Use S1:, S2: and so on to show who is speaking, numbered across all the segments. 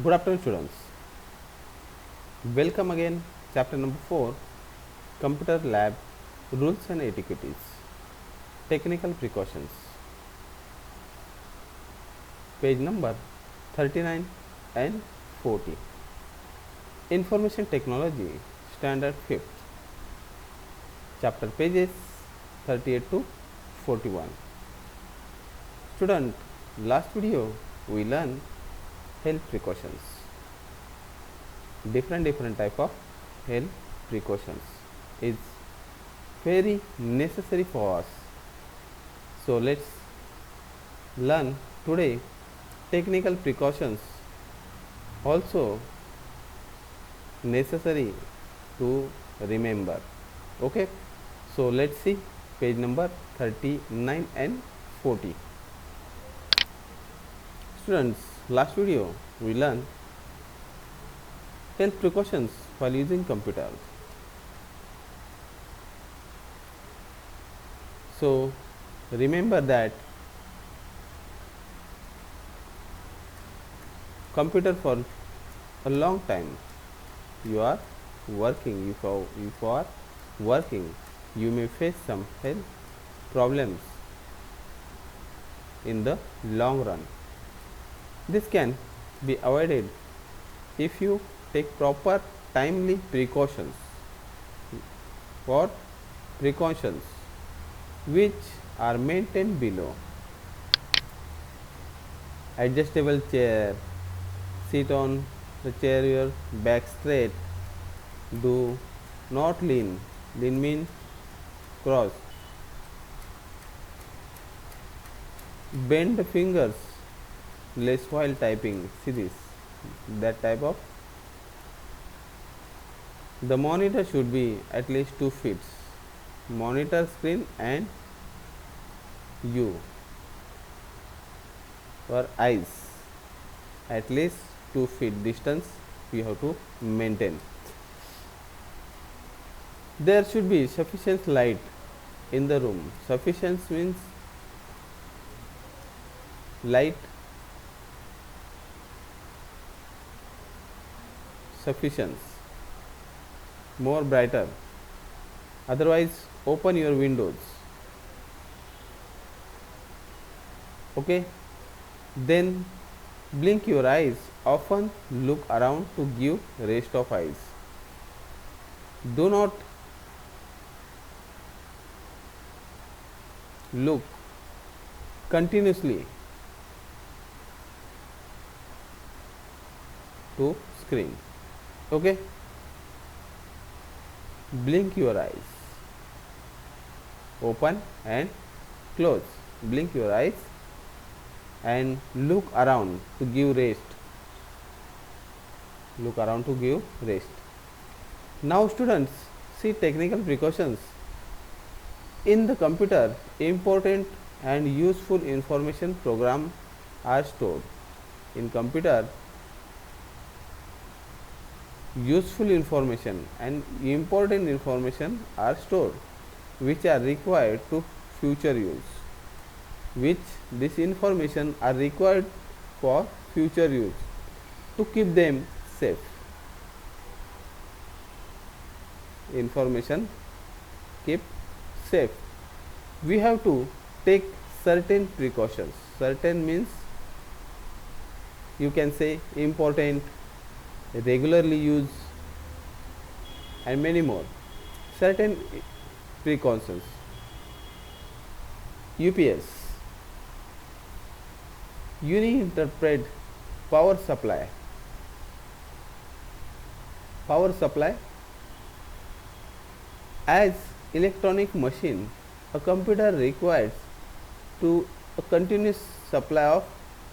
S1: Good afternoon, students. Welcome again. Chapter number 4, Computer Lab Rules and Etiquettes, Technical Precautions. Page number 39 and 40. Information Technology, Standard 5th. Chapter pages 38 to 41. Student, last video we learned health precautions. Different type of health precautions is very necessary for us. So let's learn today technical precautions also necessary to remember. Okay, so let's see page number 39 and 40. Students, last video we learned health precautions while using computers. So remember that computer for a long time you are working, if you are working you may face some health problems in the long run. This can be avoided if you take proper timely precautions. What precautions which are maintained below? Adjustable chair, sit on the chair your back straight, do not lean, lean means cross, bend the fingers less while typing, see this, that type of. The monitor should be at least 2 feet, monitor screen and you or eyes at least 2 feet distance we have to maintain. There should be sufficient light in the room. Sufficient means light sufficient, more brighter, otherwise open your windows. Okay, then blink your eyes, often look around to give rest of eyes. Do not look continuously to screen. Okay, blink your eyes, open and close, blink your eyes and look around to give rest, look around to give rest. Now students, see technical precautions. In the computer, important and useful information program are stored. In computer, useful information and important information are stored which are required to future use, which this information are required for future use to keep them safe. Information keep safe. We have to take certain precautions. Certain means you can say important, regularly use and many more. Certain precautions. UPS, uninterrupted power supply. Power supply, as electronic machine, a computer requires to a continuous supply of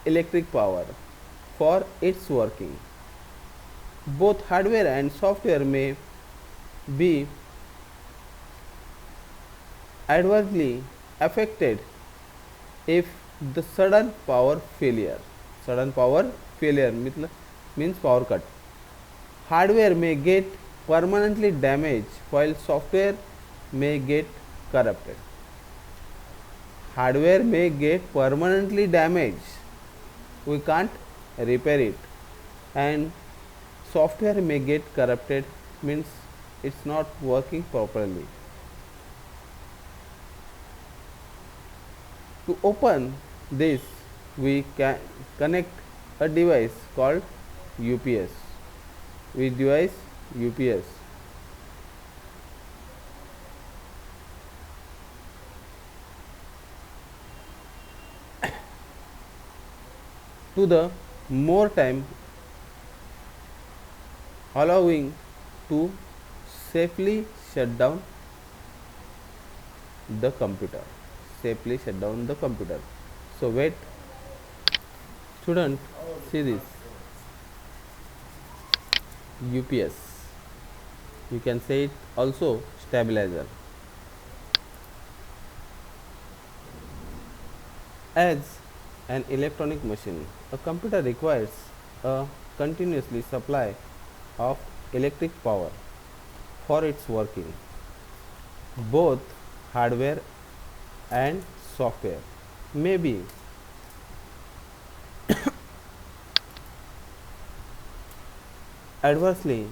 S1: electric power for its working. Both hardware and software may be adversely affected if the sudden power failure means power cut. Hardware may get permanently damaged while software may get corrupted. Hardware may get permanently damaged, we can't repair it, and software may get corrupted, means it's not working properly. To open this, we can connect a device called UPS. With device UPS. To the more time, allowing to safely shut down the computer. Safely shut down the computer. So wait, student, see this UPS. You can say it also stabilizer. As an electronic machine, a computer requires a continuously supply of electric power for its working, both hardware and software may be adversely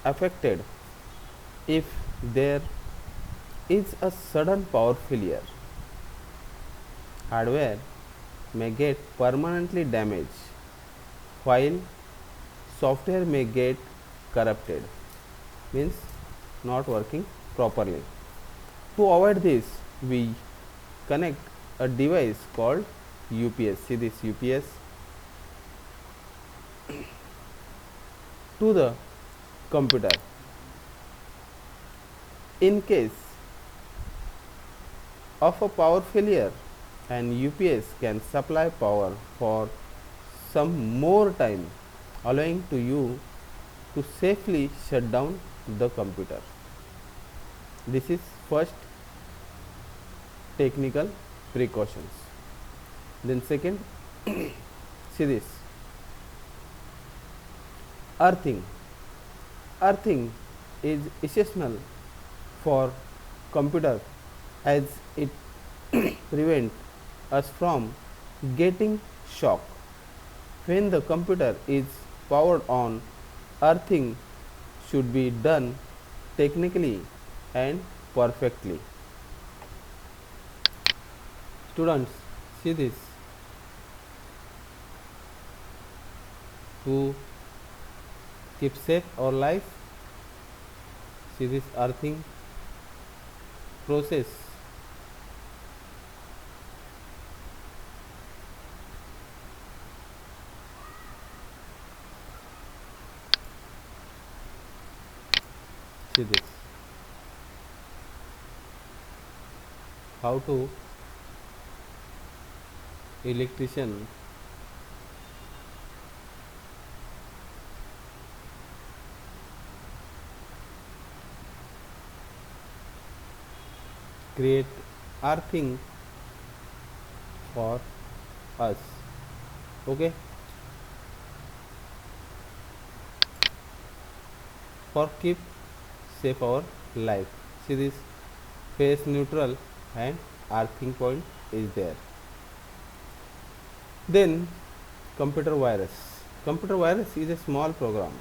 S1: affected if there is a sudden power failure. Hardware may get permanently damaged while software may get corrupted, means not working properly. To avoid this, we connect a device called UPS. See this UPS to the computer. In case of a power failure, and UPS can supply power for some more time, allowing to you to safely shut down the computer. This is first technical precautions. Then second, see this earthing. Earthing is essential for computer as it prevents us from getting shock. When the computer is powered on, earthing should be done technically and perfectly. Students, see this. To keep safe our life, see this earthing process. See this, how to electrician create earthing for us. Okay, for keep safe our life. See this phase neutral and earthing point is there. Then computer virus. Computer virus is a small program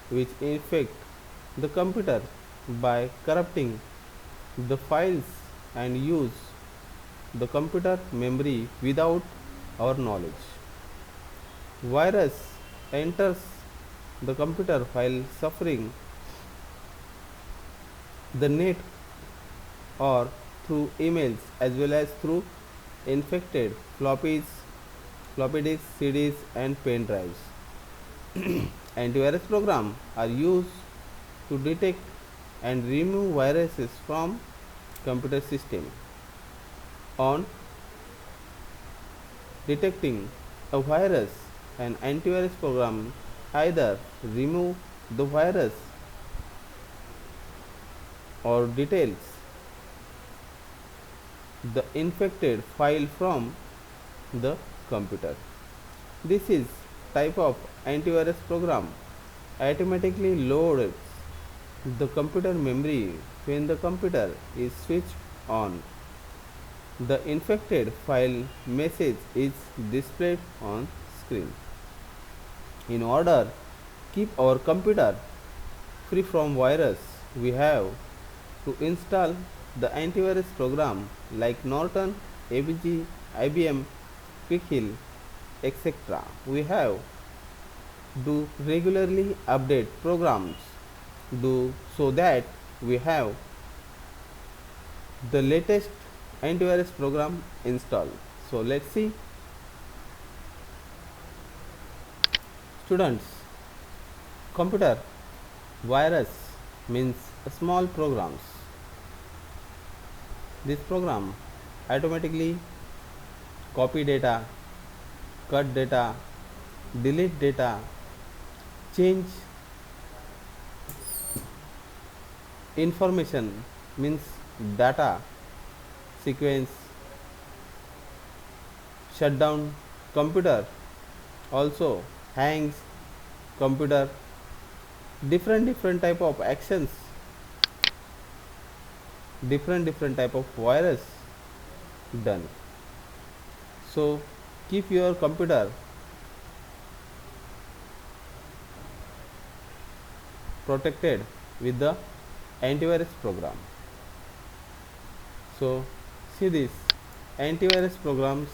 S1: which infect the computer by corrupting the files and use the computer memory without our knowledge. Virus enters the computer while suffering the net or through emails as well as through infected floppy disks, CDs and pen drives. Antivirus programs are used to detect and remove viruses from computer system. On detecting a virus, an antivirus program either remove the virus or details the infected file from the computer. This is type of antivirus program automatically loads the computer memory when the computer is switched on. The infected file message is displayed on screen. In order keep our computer free from virus, we have to install the antivirus program like Norton, ABG, IBM, Quickhill, etc. We have to regularly update programs do so that we have the latest antivirus program installed. So let's see. Students, computer virus means small programs. This program automatically copy data, cut data, delete data, change information means data sequence, shut down computer, also hangs computer, different type of actions, different type of virus done. So keep your computer protected with the antivirus program. So see this antivirus programs.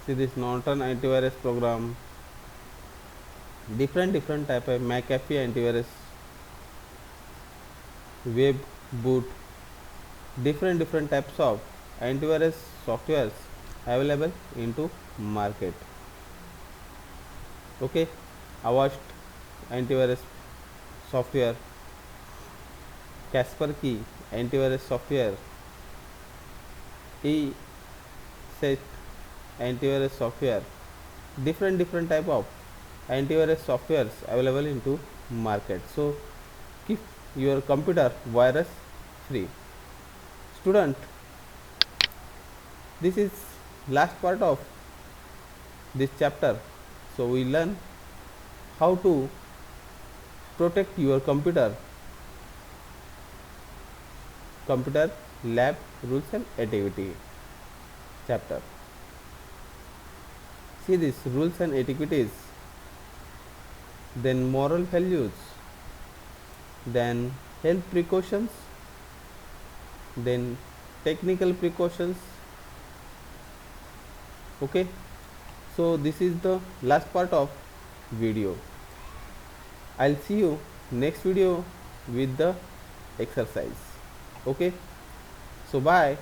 S1: See this Norton antivirus program, different type of McAfee antivirus, web boot, different types of antivirus softwares available into market. Okay, Avast antivirus software, Kaspersky antivirus software, ESET antivirus software, different type of antivirus softwares available into market. So keep your computer virus free. Student, this is last part of this chapter. So we learn how to protect your computer lab rules and etiquette chapter. See this rules and etiquettes, then moral values, then health precautions, then technical precautions. Okay, so this is the last part of video. I'll see you next video with the exercise. Okay, so bye.